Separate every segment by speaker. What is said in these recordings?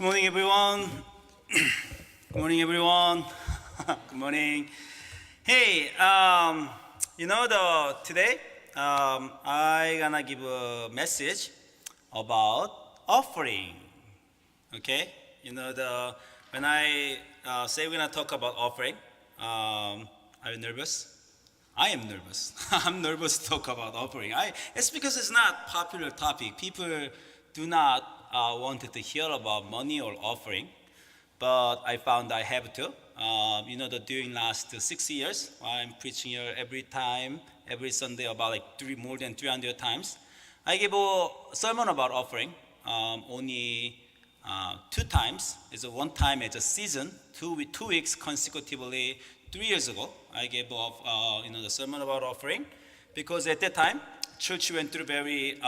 Speaker 1: Good morning, everyone. Good morning, everyone. Good morning. Hey, today I gonna give a message about offering. Okay, when I say we're gonna talk about offering, are you nervous? I am nervous. I'm nervous to talk about offering. It's because it's not popular topic. People do not want to hear about money or offering, but I found I have to. During last 6 years, I'm preaching here every Sunday about more than 300 times. I gave a sermon about offering only 2 times. It's one time as a season, 2 weeks consecutively. 3 years ago, I gave the sermon about offering because at that time, church went through very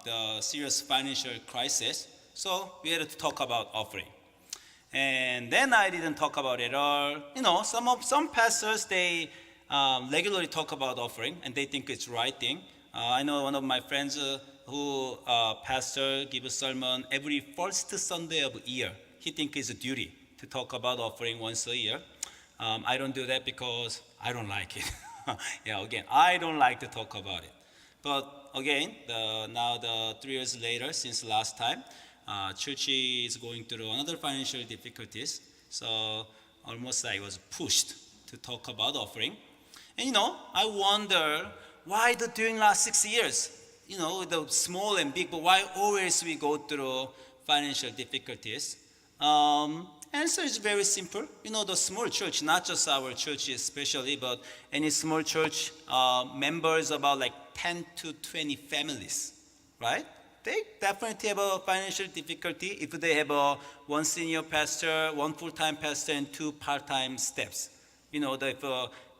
Speaker 1: the serious financial crisis. So we had to talk about offering. And then I didn't talk about it all. Some pastors, they regularly talk about offering and they think it's the right thing. I know one of my friends who pastor give a sermon every first Sunday of the year. He thinks it's a duty to talk about offering once a year. I don't do that because I don't like it. I don't like to talk about it. But again, now 3 years later, since last time, church is going through another financial difficulties. So almost I was pushed to talk about offering. And I wonder why during last 6 years, the small and big, but why always we go through financial difficulties? Answer is very simple. The small church, not just our church especially, but any small church members about 10 to 20 families, right? They definitely have a financial difficulty if they have one senior pastor, one full-time pastor, and 2 part-time staffs. If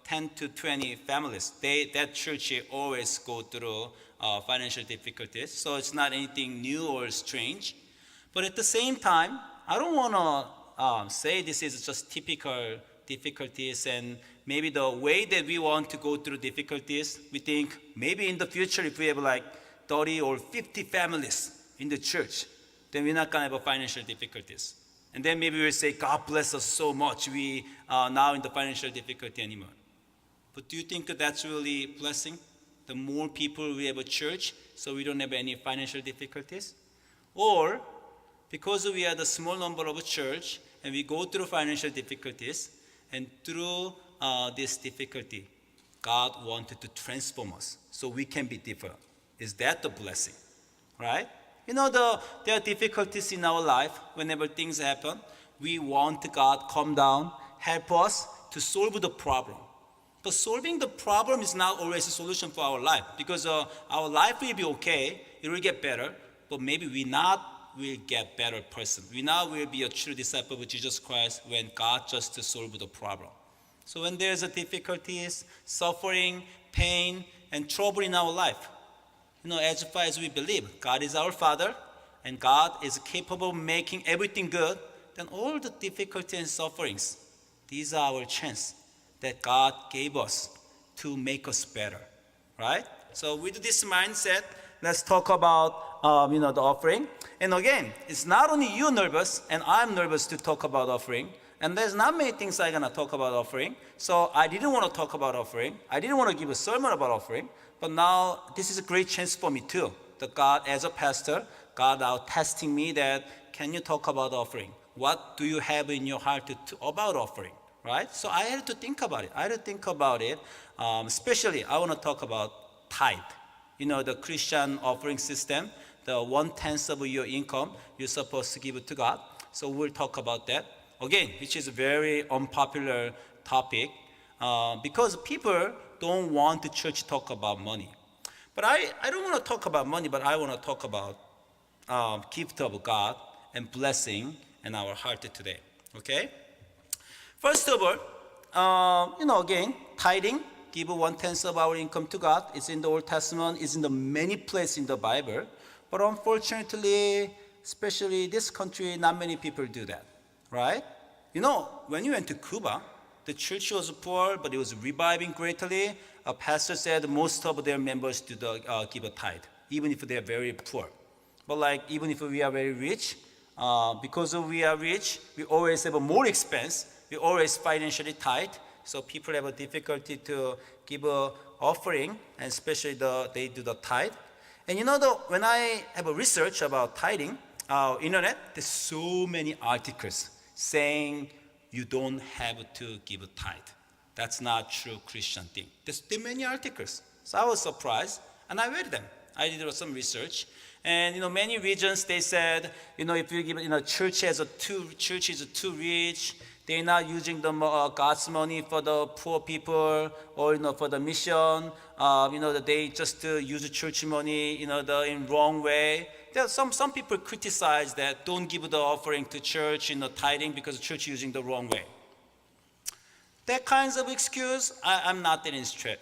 Speaker 1: 10 to 20 families, that church always go through financial difficulties. So it's not anything new or strange. But at the same time, I don't want to say this is just typical difficulties and maybe the way that we want to go through difficulties, we think maybe in the future if we have 30 or 50 families in the church, then we're not going to have financial difficulties. And then maybe we'll say, God bless us so much, we are now in the financial difficulty anymore. But do you think that's really a blessing? The more people we have a church, so we don't have any financial difficulties? Or because we are the small number of a church and we go through financial difficulties, and through this difficulty, God wanted to transform us so we can be different. Is that the blessing? Right? There are difficulties in our life. Whenever things happen, we want God to come down, help us to solve the problem. But solving the problem is not always a solution for our life because our life will be okay, it will get better, but maybe will get better person. We now will be a true disciple of Jesus Christ when God just to solve the problem. So when there's a difficulties, suffering, pain, and trouble in our life, as far as we believe God is our Father and God is capable of making everything good, then all the difficulties and sufferings, these are our chance that God gave us to make us better, right? So with this mindset, let's talk about the offering. And again, it's not only you nervous and I'm nervous to talk about offering. And there's not many things I'm gonna talk about offering. So I didn't want to talk about offering. I didn't want to give a sermon about offering. But now this is a great chance for me too. That God, as a pastor, God now testing me that can you talk about offering? What do you have in your heart about offering? Right? So I had to think about it. Especially I want to talk about tithe. The Christian offering system, the 1/10 of your income you're supposed to give it to God. So we'll talk about that. Again, which is a very unpopular topic because people don't want the church to talk about money. But I don't want to talk about money, but I want to talk about gift of God and blessing in our heart today. Okay? First of all, again, tithing, give 1/10 of our income to God. It's in the Old Testament, it's in the many places in the Bible. But unfortunately, especially this country, not many people do that, right? When you went to Cuba, the church was poor, but it was reviving greatly. A pastor said most of their members give a tithe, even if they are very poor. But even if we are very rich, Because we are rich, we always have a more expense. We always financially tight. So people have a difficulty to give a offering, and especially they do the tithe. And when I have a research about tithing, internet, there's so many articles saying you don't have to give a tithe. That's not true Christian thing. There's many articles. So I was surprised, and I read them. I did some research, and many regions they said, if you give, church is too rich, they're not using the God's money for the poor people, or for the mission. That they just use the church money, in wrong way. There are some people criticize that don't give the offering to church, tithing, because the church using the wrong way. That kinds of excuse, I'm not that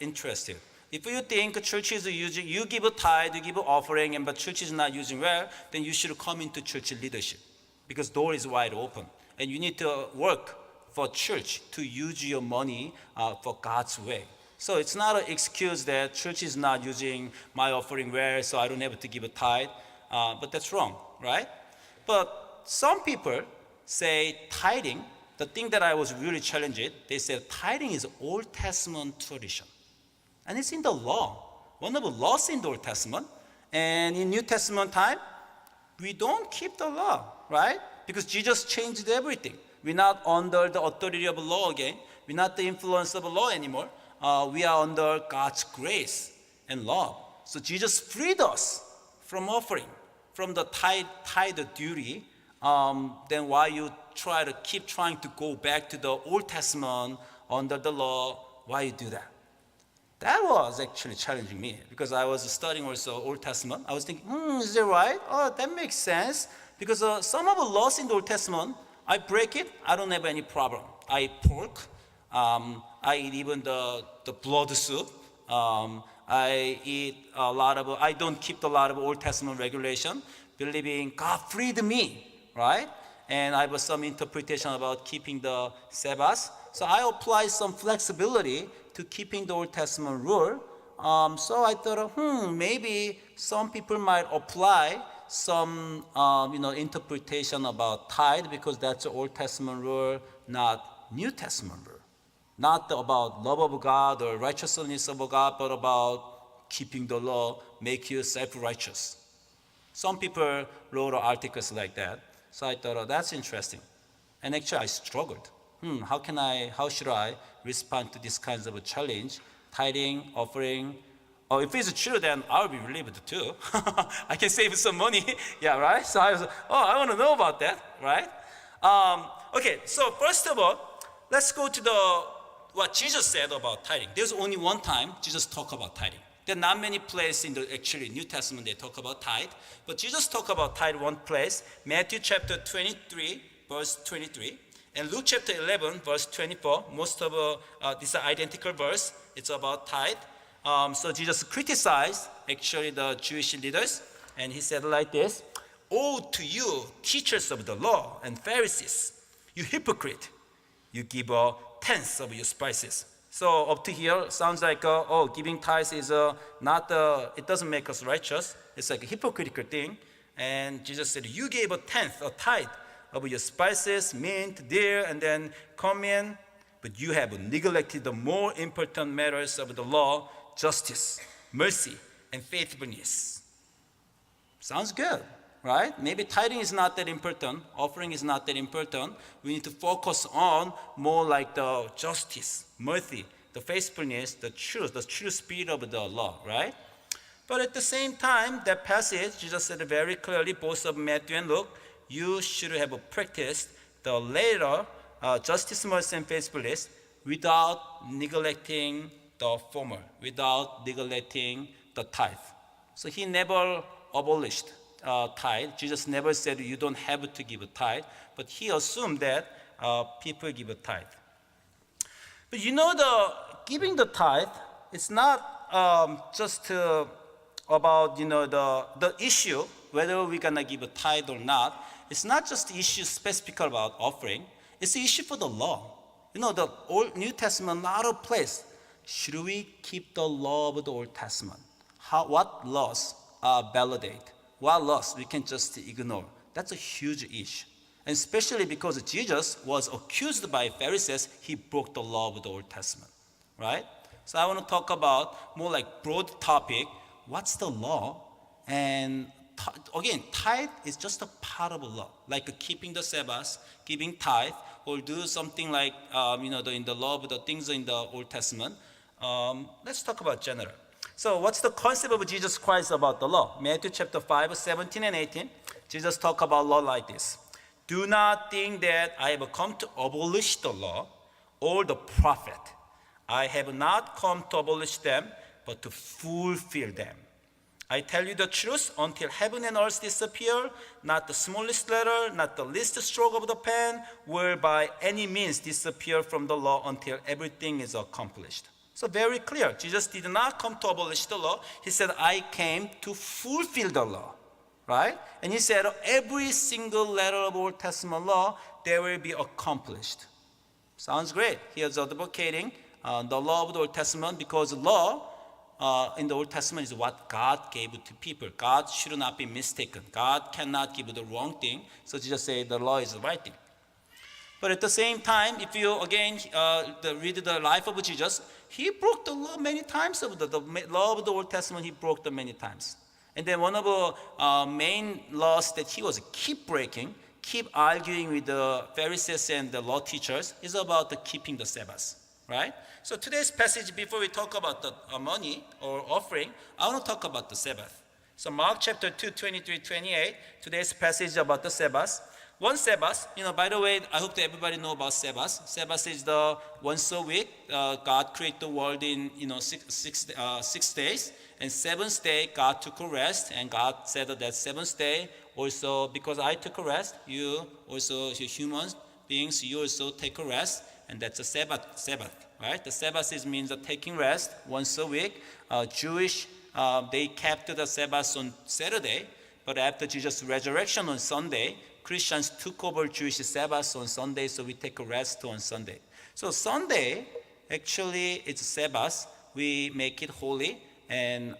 Speaker 1: interested. If you think church is using, you give a tithe, you give an offering, but church is not using well, then you should come into church leadership, because door is wide open, and you need to work for church to use your money for God's way. So it's not an excuse that church is not using my offering well, so I don't have to give a tithe. But that's wrong, right? But some people say tithing, the thing that I was really challenged, they said tithing is Old Testament tradition. And it's in the law. One of the laws in the Old Testament. And in New Testament time, we don't keep the law, right? Because Jesus changed everything. We're not under the authority of the law again. We're not the influence of the law anymore. We are under God's grace and love. So Jesus freed us from offering, from the tithe duty. Then why you keep trying to go back to the Old Testament under the law? Why you do that? That was actually challenging me, because I was studying also Old Testament. I was thinking, is that right? Oh, that makes sense. Because some of the laws in the Old Testament, I break it, I don't have any problem. I eat pork, I eat even the blood soup. I don't keep a lot of Old Testament regulation, believing God freed me, right? And I have some interpretation about keeping the Sabbath. So I apply some flexibility to keeping the Old Testament rule. So I thought, maybe some people might apply some, interpretation about tithe, because that's the Old Testament rule, not New Testament rule. Not about love of God or righteousness of God, but about keeping the law, make you self-righteous. Some people wrote articles like that. So I thought, that's interesting. And actually I struggled. How should I respond to this kinds of a challenge? Tithing, offering. Oh, if it's true, then I'll be relieved too. I can save some money. Yeah, right? So I was, I want to know about that, right? Okay, so first of all, let's go to what Jesus said about tithing. There's only one time Jesus talked about tithing. There are not many places in the actually New Testament they talk about tithe, but Jesus talked about tithe one place, Matthew chapter 23, verse 23, and Luke chapter 11, verse 24. Most of these are identical verse. It's about tithe. So Jesus criticized actually the Jewish leaders, and he said like this: "Woe to you, teachers of the law and Pharisees, you hypocrite! You give a tenth of your spices." So up to here sounds like giving tithes is it doesn't make us righteous. It's like a hypocritical thing. And Jesus said, you gave a tithe of your spices, mint, dill, and then cumin, but you have neglected the more important matters of the law: justice, mercy, and faithfulness. Sounds good, right? Maybe tithing is not that important, offering is not that important. We need to focus on more like the justice, mercy, the faithfulness, the true spirit of the law, right? But at the same time, that passage, Jesus said very clearly, both of Matthew and Luke, you should have practiced the latter, justice, mercy, and faithfulness, without neglecting the former, without neglecting the tithe. So he never abolished tithe. Jesus never said you don't have to give a tithe, but he assumed that people give a tithe. But the giving the tithe, it's not just about the issue whether we're gonna give a tithe or not. It's not just the issue specific about offering. It's the issue for the law. The Old New Testament, a lot of place. Should we keep the law of the Old Testament? What laws validate? What laws we can just ignore? That's a huge issue. And especially because Jesus was accused by Pharisees, he broke the law of the Old Testament, right? So I want to talk about more like broad topic. What's the law? And again, tithe is just a part of the law, like keeping the Sabbath, giving tithe, or do something like in the law of the things in the Old Testament. Let's talk about general. So what's the concept of Jesus Christ about the law? Matthew chapter 5, 17 and 18. Jesus talk about law like this. Do not think that I have come to abolish the law or the prophet. I have not come to abolish them, but to fulfill them. I tell you the truth, until heaven and earth disappear, not the smallest letter, not the least stroke of the pen will by any means disappear from the law until everything is accomplished. So very clear, Jesus did not come to abolish the law. He said, I came to fulfill the law, right? And he said, every single letter of Old Testament law, they will be accomplished. Sounds great. He is advocating the law of the Old Testament because law in the Old Testament is what God gave to people. God should not be mistaken. God cannot give the wrong thing. So Jesus said the law is the right thing. But at the same time, if you again read the life of Jesus, he broke the law many times. The law of the Old Testament, he broke them many times. And then one of the main laws that he was keep breaking, keep arguing with the Pharisees and the law teachers is about the keeping the Sabbath, right? So today's passage, before we talk about the money or offering, I want to talk about the Sabbath. So Mark chapter 2, 23, 28, today's passage about the Sabbath. One Sabbath, by the way, I hope that everybody know about Sabbath. Sabbath is the once a week. God created the world in 6 days, and seventh day God took a rest, and God said that seventh day also because I took a rest, you also human beings, you also take a rest, and that's a Sabbath, right? The Sabbath means taking rest once a week. Jewish they kept the Sabbath on Saturday, but after Jesus' resurrection on Sunday, Christians took over Jewish Sabbath on Sunday, so we take a rest on Sunday. So Sunday, actually, it's Sabbath. We make it holy, and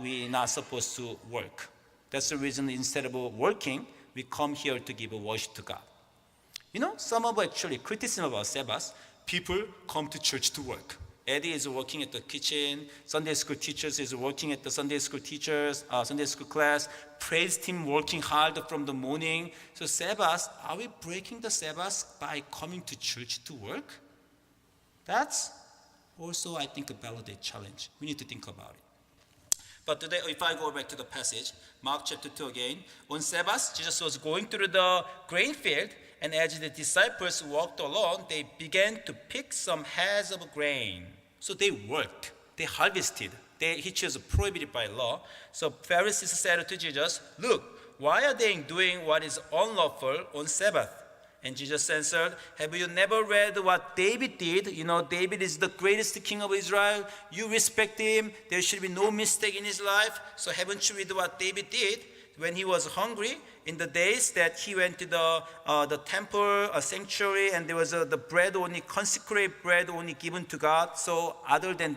Speaker 1: we're not supposed to work. That's the reason instead of working, we come here to give worship to God. Some of actually criticism about Sabbath, people come to church to work. Eddie is working at the kitchen. Sunday school teachers is working at the Sunday school class. Praise team working hard from the morning. So Sabbath, are we breaking the Sabbath by coming to church to work? That's also, I think, a valid challenge. We need to think about it. But today, if I go back to the passage, Mark chapter 2 again. On Sabbath, Jesus was going through the grain field, and as the disciples walked along, they began to pick some heads of grain. So they worked, they harvested, which was prohibited by law. So Pharisees said to Jesus, look, why are they doing what is unlawful on Sabbath? And Jesus answered, have you never read what David did? David is the greatest king of Israel. You respect him. There should be no mistake in his life. So haven't you read what David did? When he was hungry, in the days that he went to the temple, a sanctuary, and there was the bread only, consecrated bread only given to God. So other than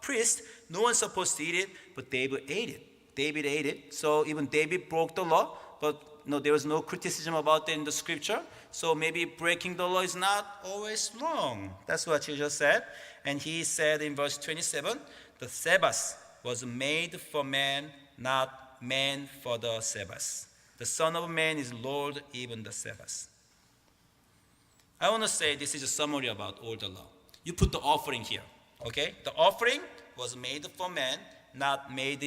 Speaker 1: priest, no one's supposed to eat it, but David ate it. David ate it. So even David broke the law, but there was no criticism about it in the scripture. So maybe breaking the law is not always wrong. That's what Jesus said. And he said in verse 27, the Sabbath was made for man, not man for the Sabbath. The Son of Man is Lord even the Sabbath. I want to say this is a summary about all the law. You put the offering here, okay? The offering was made for man, not made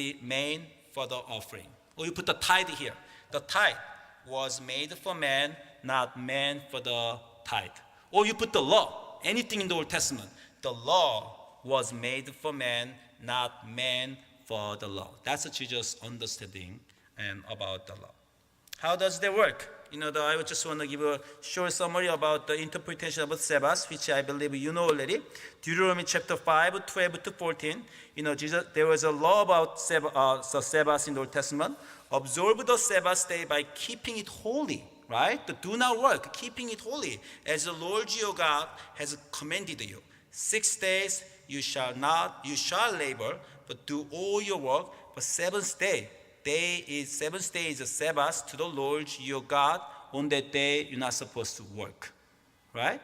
Speaker 1: for the offering. Or you put the tithe here. The tithe was made for man, not man for the tithe. Or you put the law, anything in the Old Testament. The law was made for man, not man for the law. That's what Jesus' understanding and about the law. How does that work? I just want to give a short summary about the interpretation of the Sabbath, which I believe you know already. Deuteronomy chapter 5, 12 to 14. There was a law about Sabbath in the Old Testament. Observe the Sabbath day by keeping it holy, right? Do not work, keeping it holy, as the Lord your God has commanded you. 6 days you shall labor, but do all your work. But seventh day, seventh day is a Sabbath to the Lord your God. On that day, you're not supposed to work, right?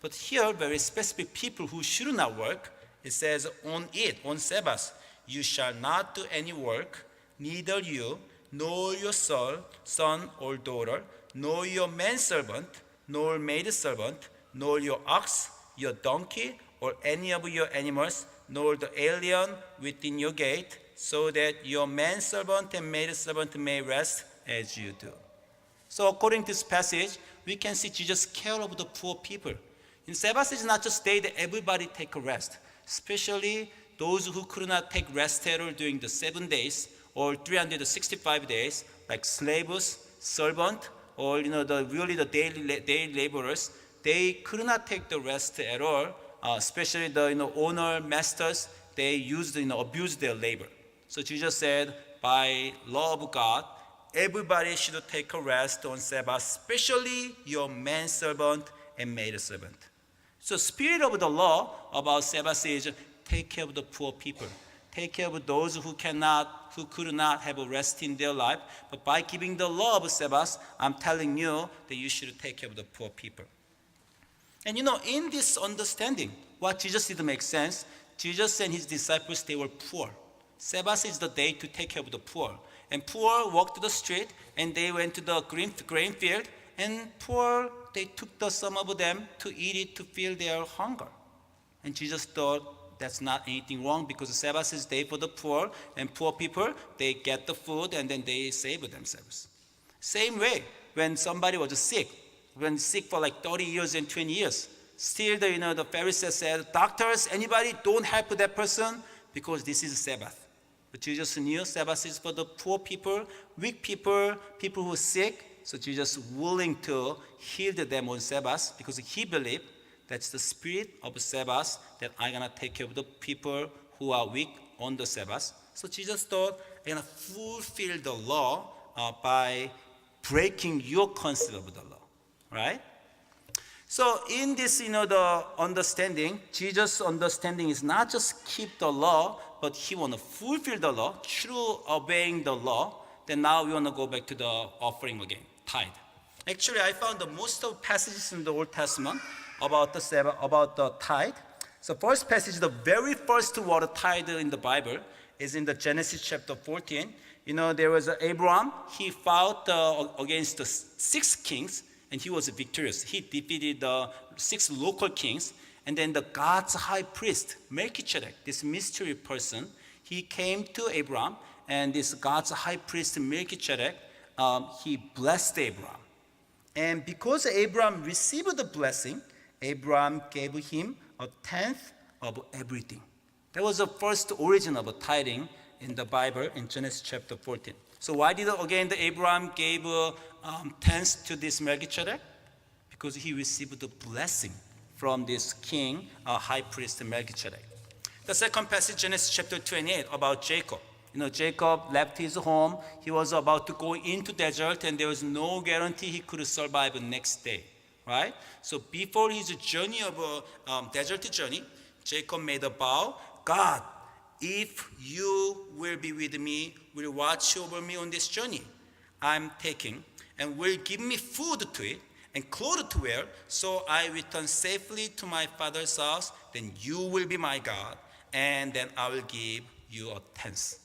Speaker 1: But here, very specific people who should not work, it says on Sabbath, you shall not do any work, neither you, nor your son or daughter, nor your manservant, nor maidservant, nor your ox, your donkey, or any of your animals, nor the alien within your gate, so that your manservant and maidservant may rest as you do. So according to this passage, we can see Jesus care of the poor people. In Sabbath is not just day that everybody take a rest, especially those who could not take rest at all during the 7 days or 365 days, like slaves, servant, or the daily laborers. They could not take the rest at all, especially the owner masters. They abused their labor. So Jesus said, by law of God, everybody should take a rest on Sabbath, especially your manservant and maidservant. So spirit of the law about Sabbath is take care of the poor people. Take care of those who could not have a rest in their life. But by giving the law of Sabbath, I'm telling you that you should take care of the poor people. And in this understanding, what Jesus did make sense. Jesus and his disciples, they were poor. Sabbath is the day to take care of the poor. And poor walked the street, and they went to the grain field, and poor, they took some of them to eat it to fill their hunger. And Jesus thought that's not anything wrong, because the Sabbath is day for the poor, and poor people, they get the food and then they save themselves. Same way, when somebody was sick for like 30 years and 20 years, still the Pharisees said, doctors, anybody, don't help that person because this is Sabbath. But Jesus knew Sabbath is for the poor people, weak people, people who are sick. So Jesus willing to heal them on Sabbath because he believed that's the spirit of Sabbath, that I'm going to take care of the people who are weak on the Sabbath. So Jesus thought, I'm going to fulfill the law by breaking your concept of the law, right? So in this, the understanding, Jesus' understanding is not just keep the law, but he want to fulfill the law through obeying the law. Then now we want to go back to the offering again, tithe. Actually, I found the most of passages in the Old Testament about the tithe. So first passage, the very first word tithe in the Bible is in the Genesis chapter 14. There was Abraham. He fought against the 6 kings, and he was victorious. He defeated the 6 local kings. And then the God's high priest, Melchizedek, this mystery person, he came to Abraham, and this God's high priest, Melchizedek, he blessed Abraham. And because Abraham received the blessing, Abraham gave him a tenth of everything. That was the first origin of tithing in the Bible in Genesis chapter 14. So why did Abraham gave tenths to this Melchizedek? Because he received the blessing from this king, high priest Melchizedek. The second passage, Genesis chapter 28, about Jacob. Jacob left his home. He was about to go into desert, and there was no guarantee he could survive the next day, right? So before his journey of a desert journey, Jacob made a vow, God, if you will be with me, will watch over me on this journey I'm taking, and will give me food to eat, and clothes to wear, so I return safely to my father's house, then you will be my God, and then I will give you a tenth.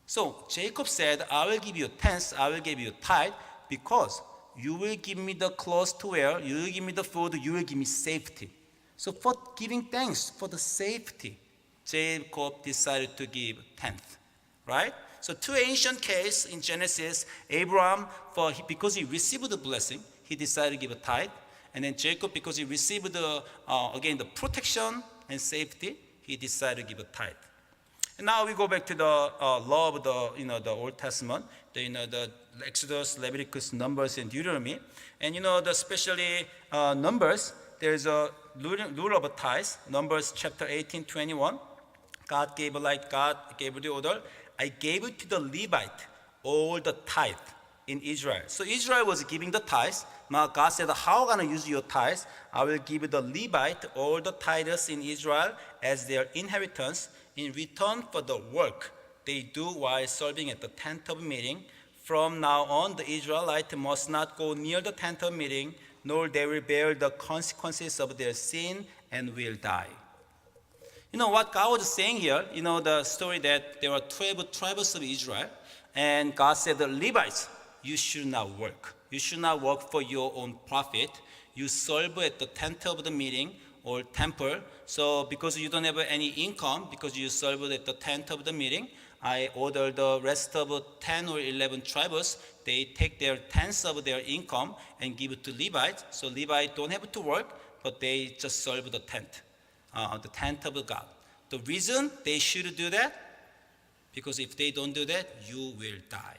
Speaker 1: So Jacob said, I will give you a tenth, I will give you a tithe, because you will give me the clothes to wear, you will give me the food, you will give me safety. So for giving thanks for the safety, Jacob decided to give tenth, right? So two ancient cases in Genesis, Abraham, because he received the blessing, he decided to give a tithe. And then Jacob, because he received the protection and safety, he decided to give a tithe. And now we go back to the law of the Old Testament, the Exodus, Leviticus, Numbers, and Deuteronomy. And especially Numbers, there's a rule of tithes. Numbers chapter 18, 21. God gave the order, I gave it to the Levite, all the tithe in Israel. So Israel was giving the tithes. Now God said, how am I going to use your tithes? I will give the Levite all the tithes in Israel as their inheritance in return for the work they do while serving at the tent of meeting. From now on, the Israelite must not go near the tent of meeting, nor they will bear the consequences of their sin and will die. You know what God was saying here, the story that there were 12 tribes of Israel, and God said, the Levites, you should not work. You should not work for your own profit. You serve at the tent of the meeting or temple. So because you don't have any income, because you serve at the tent of the meeting, I order the rest of 10 or 11 tribes, they take their tenths of their income and give it to Levites. So Levites don't have to work, but they just serve the tent of God. The reason they should do that, because if they don't do that, you will die.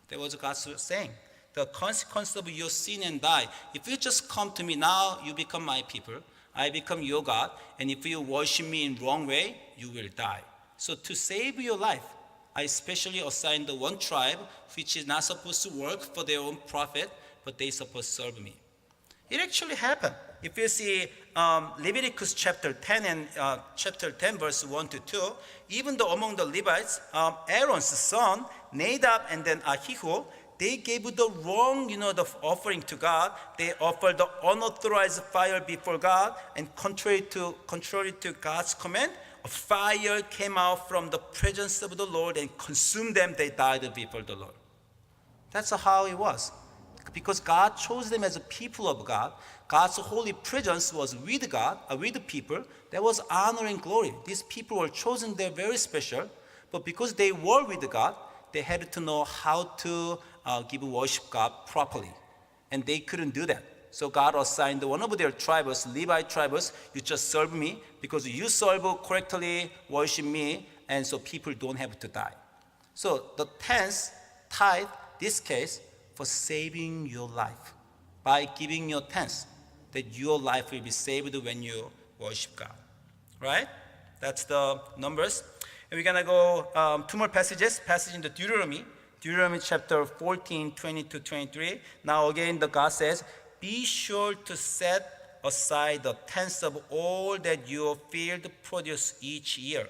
Speaker 1: That was God saying. The consequence of your sin and die. If you just come to me now, you become my people. I become your God. And if you worship me in wrong way, you will die. So to save your life, I especially assigned the one tribe which is not supposed to work for their own profit, but they supposed to serve me. It actually happened. If you see Leviticus chapter 10 and chapter 10 verse 1 to 2, even though among the Levites, Aaron's son, Nadab and then Ahihu, they gave the wrong, the offering to God. They offered the unauthorized fire before God, and contrary to God's command, a fire came out from the presence of the Lord and consumed them. They died before the Lord. That's how it was. Because God chose them as a people of God. God's holy presence was with God, with the people. There was honor and glory. These people were chosen, they're very special. But because they were with God, they had to know how to give worship God properly. And they couldn't do that. So God assigned one of their tribes, Levite tribes, you just serve me because you serve correctly, worship me, and so people don't have to die. So the tenth tithe, this case, for saving your life. By giving your tenth, that your life will be saved when you worship God. Right? That's the Numbers. And we're going to go two more passages. Passage in the Deuteronomy chapter 14, 20 to 23. Now again, the God says, be sure to set aside the tenth of all that your field produce each year.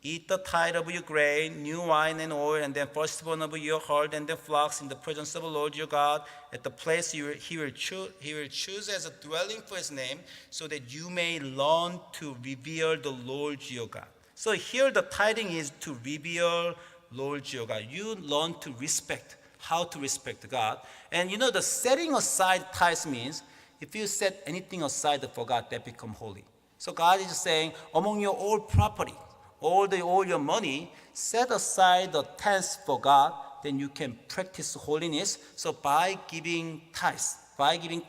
Speaker 1: Eat the tithe of your grain, new wine and oil, and then firstborn of your herd and the flocks in the presence of the Lord your God at the place he will choose as a dwelling for his name, so that you may learn to revere the Lord your God. So here the tithing is to revere Lord your God. You learn to respect, how to respect God. And the setting aside tithes means if you set anything aside for God, that become holy. So God is saying, among your all property, all your money, set aside the tenth for God, then you can practice holiness. So by giving tithes, by giving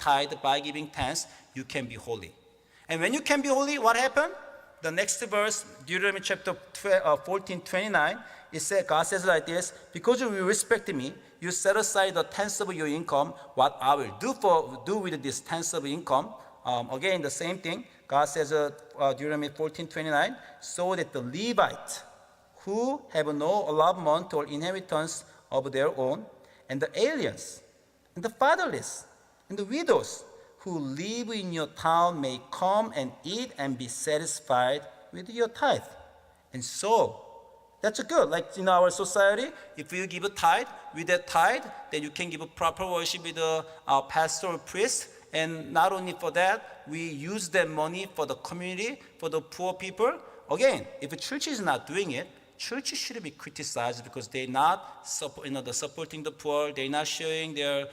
Speaker 1: tenth, you can be holy. And when you can be holy, what happened? The next verse, Deuteronomy chapter 14, 29, God says like this, because you respect me, you set aside the tenth of your income. What I will do with this tenth of income, again, the same thing. God says, Deuteronomy 14:29, so that the Levites who have no allotment or inheritance of their own, and the aliens, and the fatherless, and the widows who live in your town may come and eat and be satisfied with your tithe. And so, that's good. Like in our society, if you give a tithe, with that tithe, then you can give a proper worship with a pastor or priest. And not only for that, we use that money for the community, for the poor people. Again, if a church is not doing it, churches should be criticized because they're not supporting the poor, they're not sharing their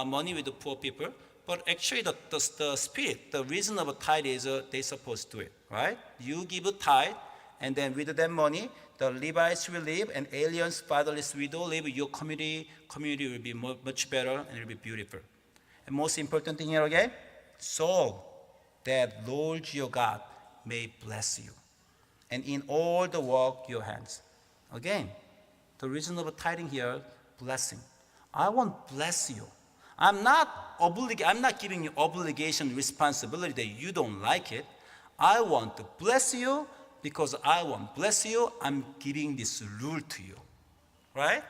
Speaker 1: money with the poor people. But actually, the spirit, the reason of a tithe is they're supposed to do it, right? You give a tithe, and then with that money, the Levites will live, and aliens, fatherless, widow live. Your community will be much better, and it will be beautiful. And most important thing here again, so that Lord your God may bless you, and in all the work your hands. Again, the reason of tithing here, blessing. I want to bless you. I'm not giving you obligation, responsibility that you don't like it. I want to bless you because I want to bless you. I'm giving this rule to you, right?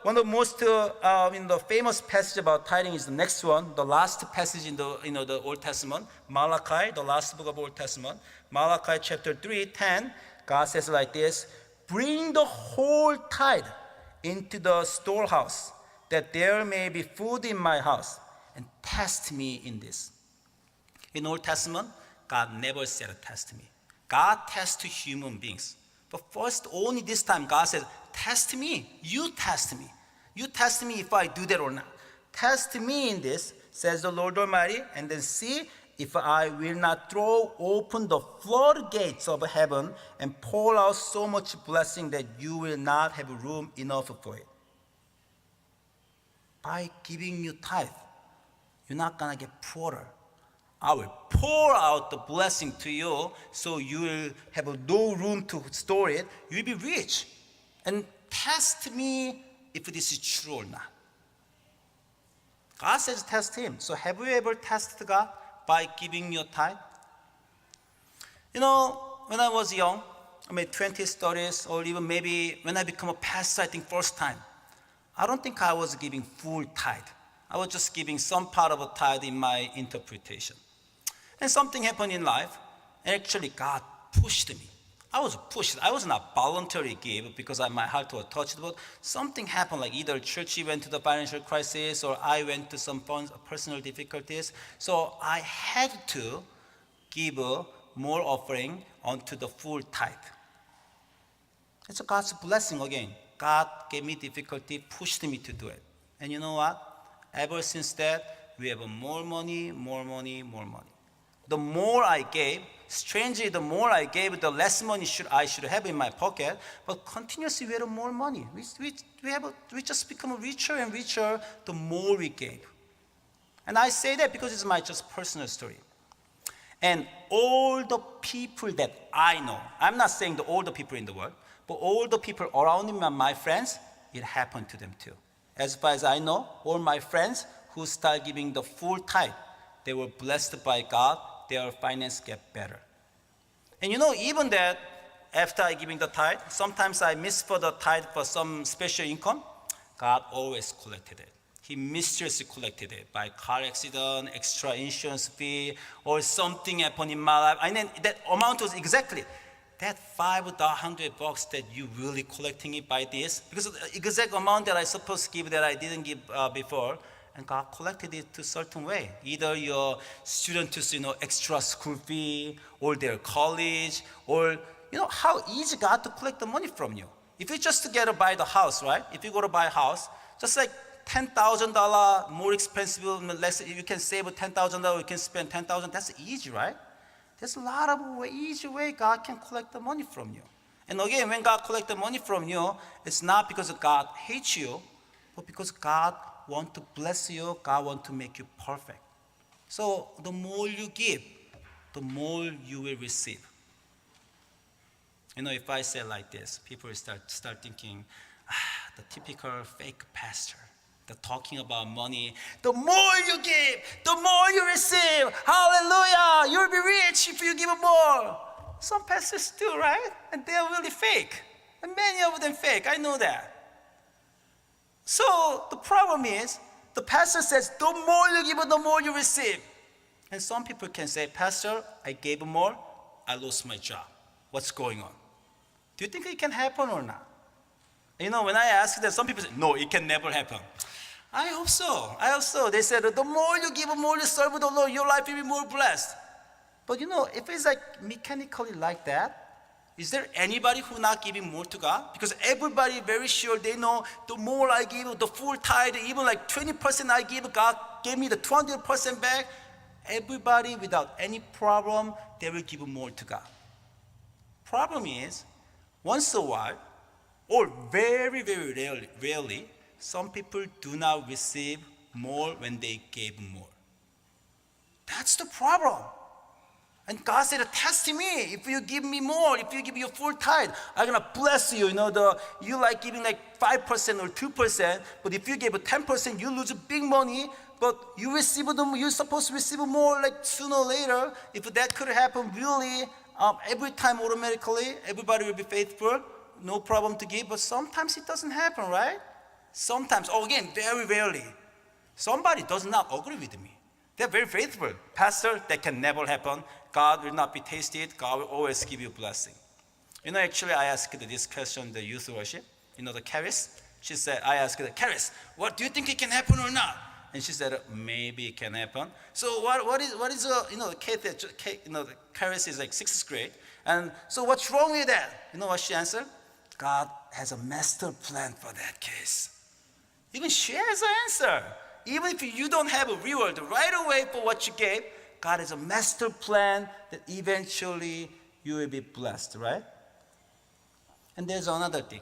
Speaker 1: One of the most the famous passage about tithing is the next one, the last passage in the Old Testament, Malachi, the last book of Old Testament, Malachi chapter 3:10. God says like this: bring the whole tithe into the storehouse, that there may be food in my house, and test me in this. In Old Testament, God never said test me. God tests human beings. But first, only this time, God says, test me. You test me. You test me if I do that or not. Test me in this, says the Lord Almighty, and then see if I will not throw open the floodgates of heaven and pour out so much blessing that you will not have room enough for it. By giving you tithe, you're not going to get poorer. I will pour out the blessing to you so you will have no room to store it. You'll be rich. And test me if this is true or not. God says test him. So have you ever tested God by giving your tithe? You know, when I was young, I mean 20s, 30s, or even maybe when I become a pastor, I think first time, I don't think I was giving full tithe. I was just giving some part of a tithe in my interpretation. And something happened in life, and actually God pushed me. I was pushed. I was not voluntarily give because my heart was touched, but something happened, like either church went to the financial crisis or I went to some personal difficulties. So I had to give more offering onto the full tithe. It's God's blessing again. God gave me difficulty, pushed me to do it. And you know what? Ever since that, we have more money, more money, more money. The more I gave, strangely, the more I gave, the less money I should have in my pocket. But continuously, we have more money. We just become richer and richer the more we gave. And I say that because it's my just personal story. And all the people that I know, I'm not saying all the people in the world, but all the people around me, my friends, it happened to them too. As far as I know, all my friends who start giving the full tithe, they were blessed by God. Their finance get better. And you know, even that, after I giving the tithe, sometimes I miss for the tithe for some special income. God always collected it. He mysteriously collected it by car accident, extra insurance fee, or something happened in my life. And then that amount was exactly that $500 that you really collecting it by this, because the exact amount that I supposed to give that I didn't give before. And God collected it to a certain way. Either your students, extra school fee, or their college, or, how easy God to collect the money from you. If you just get to buy the house, right? If you go to buy a house, just like $10,000 more expensive, less, you can save $10,000, you can spend $10,000, that's easy, right? There's a lot of easy way God can collect the money from you. And again, when God collects the money from you, it's not because God hates you, but because God want to bless you, God want to make you perfect. So the more you give, the more you will receive. If I say like this, people will start thinking, the typical fake pastor, the talking about money. The more you give, the more you receive. Hallelujah! You'll be rich if you give more. Some pastors do, right? And they're really fake. And many of them fake. I know that. So the problem is, the pastor says, the more you give, the more you receive. And some people can say, Pastor, I gave more, I lost my job. What's going on? Do you think it can happen or not? When I ask that, some people say, no, it can never happen. I hope so. They said, the more you give, the more you serve the Lord, your life will be more blessed. But if it's like mechanically like that, is there anybody who not giving more to God? Because everybody very sure they know the more I give, the full tithe, even like 20% I give, God gave me the 200% back. Everybody without any problem, they will give more to God. Problem is, once in a while, or very, very rarely, some people do not receive more when they gave more. That's the problem. And God said, test me. If you give me more, if you give your full tithe, I'm going to bless you. You like giving like 5% or 2%, but if you give 10%, you lose big money, but you're supposed to receive more like sooner or later. If that could happen really, every time automatically, everybody will be faithful, no problem to give, but sometimes it doesn't happen, right? Sometimes, again, very rarely. Somebody does not agree with me. They're very faithful. Pastor, that can never happen. God will not be tasted. God will always give you blessing. Actually, I asked this question in the youth worship. The Caris. She said, I asked her, Caris, what do you think it can happen or not? And she said, maybe it can happen. So what is the Caris is like 6th grade. And so what's wrong with that? You know what she answered? God has a master plan for that case. Even she has an answer. Even if you don't have a reward right away for what you gave, God has a master plan that eventually you will be blessed, right? And there's another thing.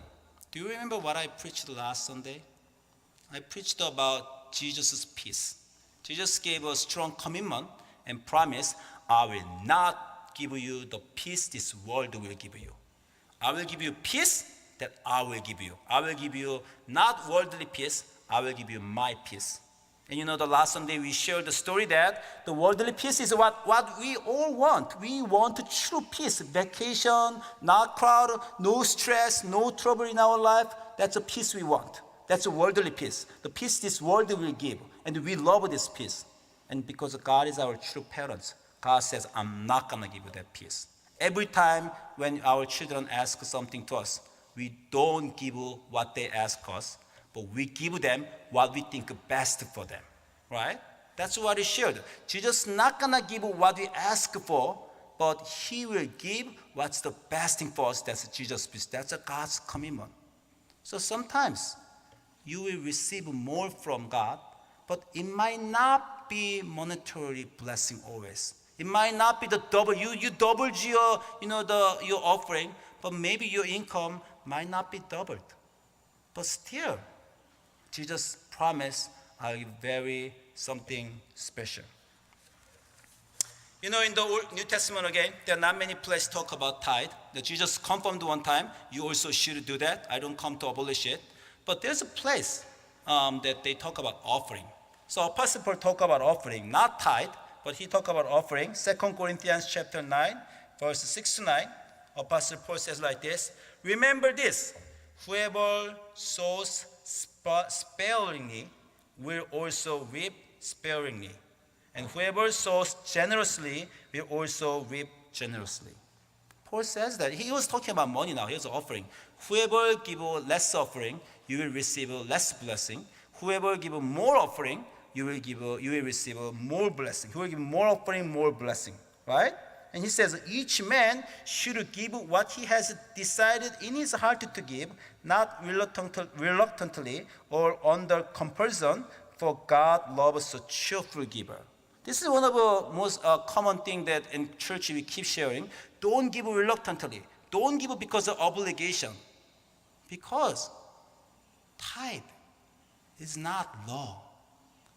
Speaker 1: Do you remember what I preached last Sunday? I preached about Jesus' peace. Jesus gave a strong commitment and promise, I will not give you the peace this world will give you. I will give you peace that I will give you. I will give you not worldly peace, I will give you my peace. And the last Sunday we shared the story that the worldly peace is what we all want. We want true peace, vacation, not crowd, no stress, no trouble in our life. That's a peace we want. That's a worldly peace. The peace this world will give. And we love this peace. And because God is our true parents, God says, I'm not going to give you that peace. Every time when our children ask something to us, we don't give what they ask us, but we give them what we think best for them, right? That's what he shared. Jesus is not going to give what we ask for, but he will give what's the best thing for us. That's Jesus' peace. That's God's commitment. So sometimes you will receive more from God, but it might not be monetary blessing always. It might not be the double. You doubled your offering, but maybe your income might not be doubled. But still, Jesus promised very something special. In the New Testament again, there are not many places talk about tithe. That Jesus confirmed one time, you also should do that. I don't come to abolish it. But there's a place that they talk about offering. So Apostle Paul talk about offering, not tithe, but he talk about offering. 2 Corinthians chapter 9, verses 6 to 9. Apostle Paul says like this, remember this, whoever sows sparingly will also reap sparingly. And whoever sows generously will also reap generously. Paul says that. He was talking about money now. Here's an offering. Whoever give less offering, you will receive less blessing. Whoever give more offering, you will receive more blessing. Who will give more offering, more blessing. Right? And he says, each man should give what he has decided in his heart to give, not reluctantly or under compulsion, for God loves a cheerful giver. This is one of the most common things that in church we keep sharing. Don't give reluctantly. Don't give because of obligation. Because tithe is not law.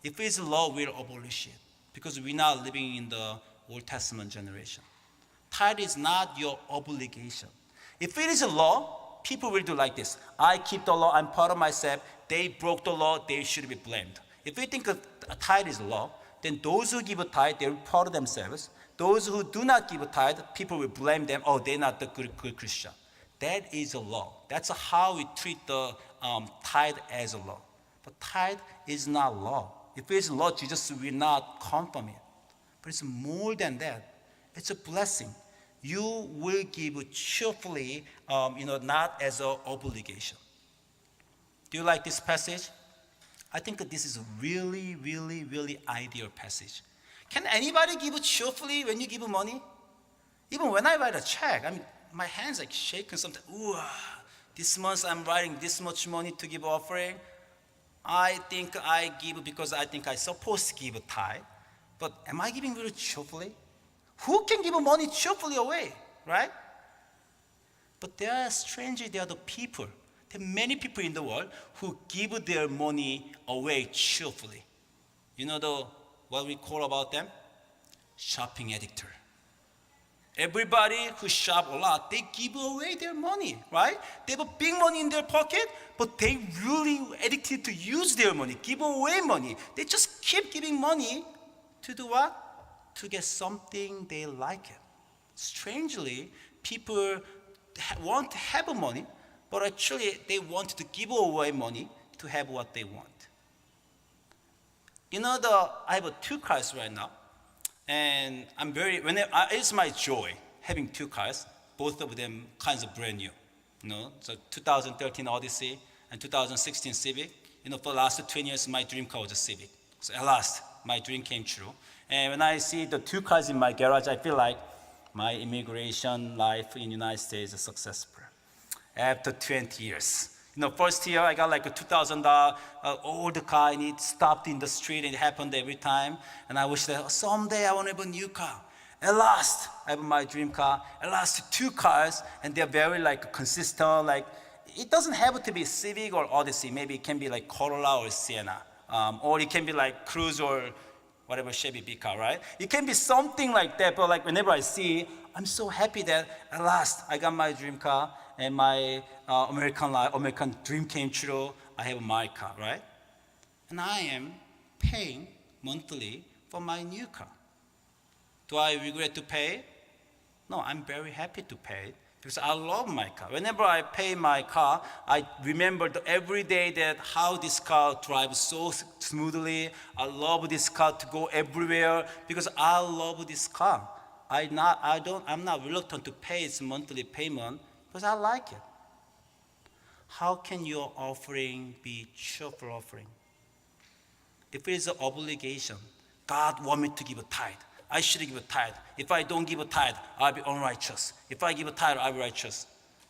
Speaker 1: If it's law, we'll abolish it. Because we're not living in the Old Testament generation. Tithe is not your obligation. If it is a law, people will do like this. I keep the law, I'm part of myself. They broke the law, they should be blamed. If we think a tithe is law, then those who give a tithe, they're part of themselves. Those who do not give a tithe, people will blame them. Oh, they're not the good Christian. That is a law. That's how we treat the tithe as a law. But tithe is not law. If it's law, Jesus will not confirm it. But it's more than that. It's a blessing. You will give cheerfully, not as an obligation. Do you like this passage? I think that this is a really, really, really ideal passage. Can anybody give cheerfully when you give money? Even when I write a check, my hands like shaking sometimes. Ooh, this month I'm writing this much money to give offering. I think I give because I think I'm supposed to give a tithe. But am I giving really cheerfully? Who can give money cheerfully away, right? But there are the people. There are many people in the world who give their money away cheerfully. You know what we call about them? Shopping addictor. Everybody who shop a lot, they give away their money, right? They have a big money in their pocket, but they really addicted to use their money, give away money. They just keep giving money to do what? To get something they like it. Strangely, people want to have money, but actually they want to give away money to have what they want. I have 2 cars right now, and it's my joy having 2 cars. both of them kinds of brand new. So 2013 Odyssey and 2016 Civic. For the last 20 years, my dream car was a Civic. So at last, my dream came true. And when I see the two cars in my garage, I feel like my immigration life in the United States is successful. After 20 years. First year I got like a $2,000 old car and it stopped in the street and it happened every time. And I wish that someday I want to have a new car. At last, I have my dream car. At last, two cars, and they're very consistent. It doesn't have to be Civic or Odyssey. Maybe it can be like Corolla or Sienna. Or it can be like Cruze or whatever Chevy big car, right? It can be something like that, but whenever I see, I'm so happy that at last I got my dream car and my American dream came true. I have my car, right? And I am paying monthly for my new car. Do I regret to pay? No, I'm very happy to pay because I love my car. Whenever I pay my car, I remember every day that how this car drives so smoothly. I love this car to go everywhere because I love this car. I'm not reluctant to pay its monthly payment because I like it. How can your offering be cheerful offering? If it is an obligation, God wants me to give a tithe. I should give a tithe. If I don't give a tithe, I'll be unrighteous. If I give a tithe, I'll be righteous.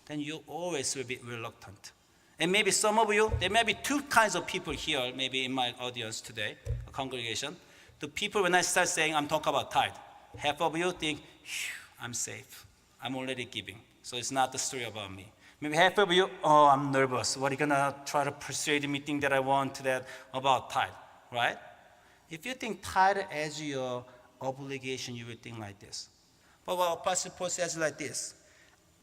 Speaker 1: Then you always will be reluctant. And maybe some of you, there may be two kinds of people here, maybe in my audience today, a congregation. The people, when I start saying I'm talking about tithe, half of you think, I'm safe. I'm already giving. So it's not the story about me. Maybe half of you, I'm nervous. What are you going to try to persuade me think that I want that about tithe, right? If you think tithe as your obligation, you will think like this. But what Apostle Paul says like this,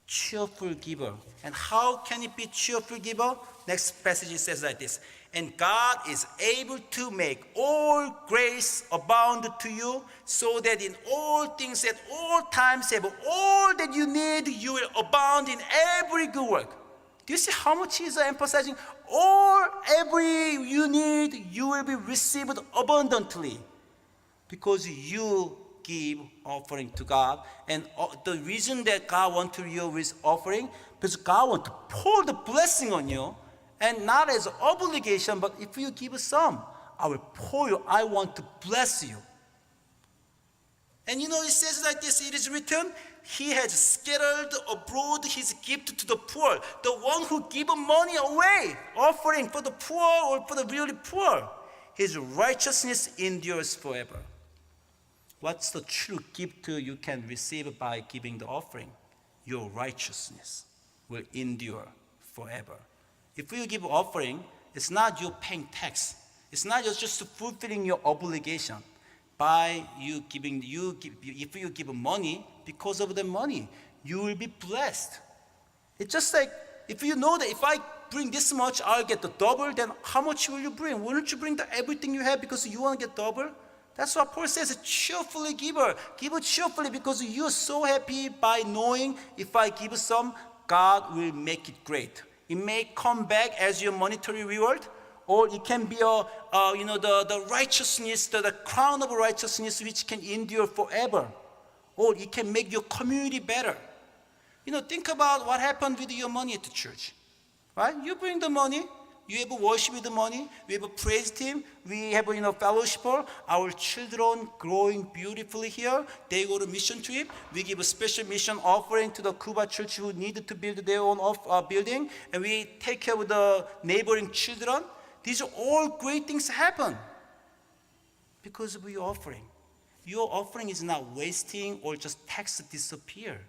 Speaker 1: cheerful giver. And how can it be cheerful giver? Next passage says like this, and God is able to make all grace abound to you, so that in all things at all times have all that you need, you will abound in every good work. Do you see how much he's emphasizing? Every you need, you will be received abundantly. Because you give offering to God. And the reason that God wants to hear with offering, because God wants to pour the blessing on you, and not as an obligation, but if you give some, I will pour you, I want to bless you. And it says like this, it is written, he has scattered abroad his gift to the poor. The one who gives money away, offering for the poor or for the really poor, his righteousness endures forever. What's the true gift you can receive by giving the offering? Your righteousness will endure forever. If you give offering, it's not you paying tax. It's not just fulfilling your obligation. By you giving, if you give money, because of the money, you will be blessed. It's just like, if you know that if I bring this much, I'll get the double, then how much will you bring? Wouldn't you bring everything you have because you want to get double? That's what Paul says, cheerfully giver. Give it cheerfully because you're so happy by knowing if I give some, God will make it great. It may come back as your monetary reward, or it can be the righteousness, the crown of righteousness which can endure forever. Or it can make your community better. Think about what happened with your money at the church. Right? You bring the money. You have a worship with the money. We have a praise team. We have a fellowship. Our children growing beautifully here. They go to mission trip. We give a special mission offering to the Cuba church who needed to build their own building. And we take care of the neighboring children. These are all great things happen because of your offering. Your offering is not wasting or just tax disappear.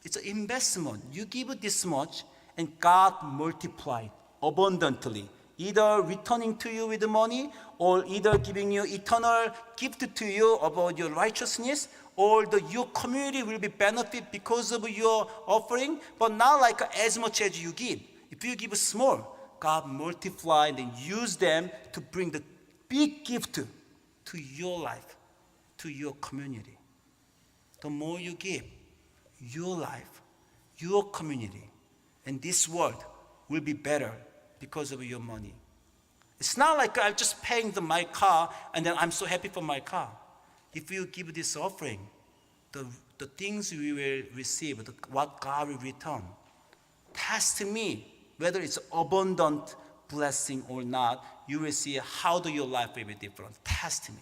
Speaker 1: It's an investment. You give it this much and God multiplied abundantly, either returning to you with the money or either giving you eternal gift to you about your righteousness, or your community will be benefit because of your offering, but not like as much as you give. If you give small, God multiplied and use them to bring the big gift to your life, to your community. The more you give, your life, your community, and this world will be better because of your money. It's not like I'm just paying my car and then I'm so happy for my car. If you give this offering, the things we will receive, what God will return. Test me whether it's abundant blessing or not. You will see how your life will be different. Test me.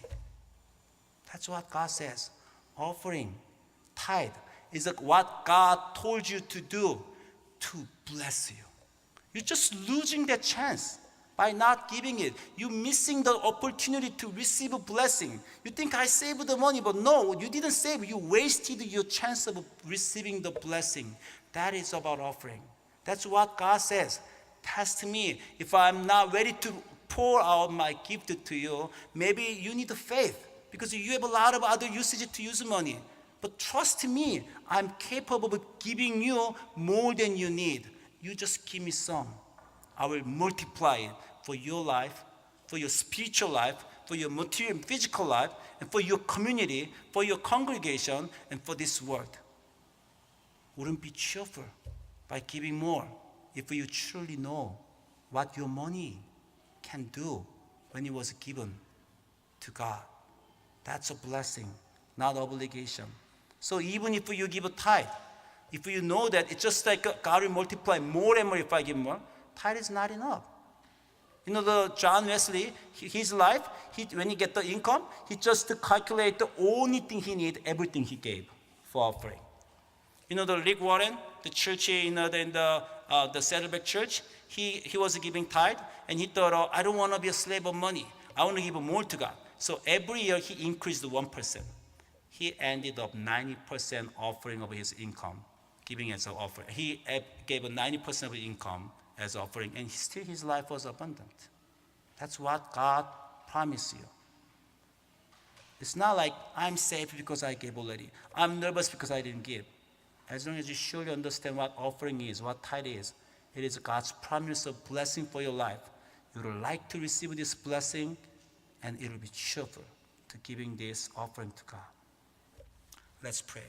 Speaker 1: That's what God says. Offering, tithe, is like what God told you to do to bless you. You're just losing that chance by not giving it. You're missing the opportunity to receive a blessing. You think I saved the money, but no, you didn't save. You wasted your chance of receiving the blessing. That is about offering. That's what God says. Test me. If I'm not ready to pour out my gift to you, maybe you need faith because you have a lot of other usage to use money. But trust me, I'm capable of giving you more than you need. You just give me some. I will multiply it for your life, for your spiritual life, for your material and physical life, and for your community, for your congregation, and for this world. Wouldn't be cheerful by giving more if you truly know what your money can do when it was given to God. That's a blessing, not obligation. So even if you give a tithe, if you know that it's just like God will multiply more and more if I give more, tithe is not enough. You know, the John Wesley, his life, when he get the income, he just calculate the only thing he need, everything he gave for offering. You know, the Rick Warren, the church in the Saddleback Church, he was giving tithe, and he thought, oh, I don't want to be a slave of money. I want to give more to God. So every year he increased 1%. He ended up 90% offering of his income, giving as an offering. He gave 90% of his income as offering, and still his life was abundant. That's what God promised you. It's not like I'm safe because I gave already. I'm nervous because I didn't give. As long as you surely understand what offering is, what tithe is, it is God's promise of blessing for your life. You will like to receive this blessing, and it will be cheerful to giving this offering to God. Let's pray.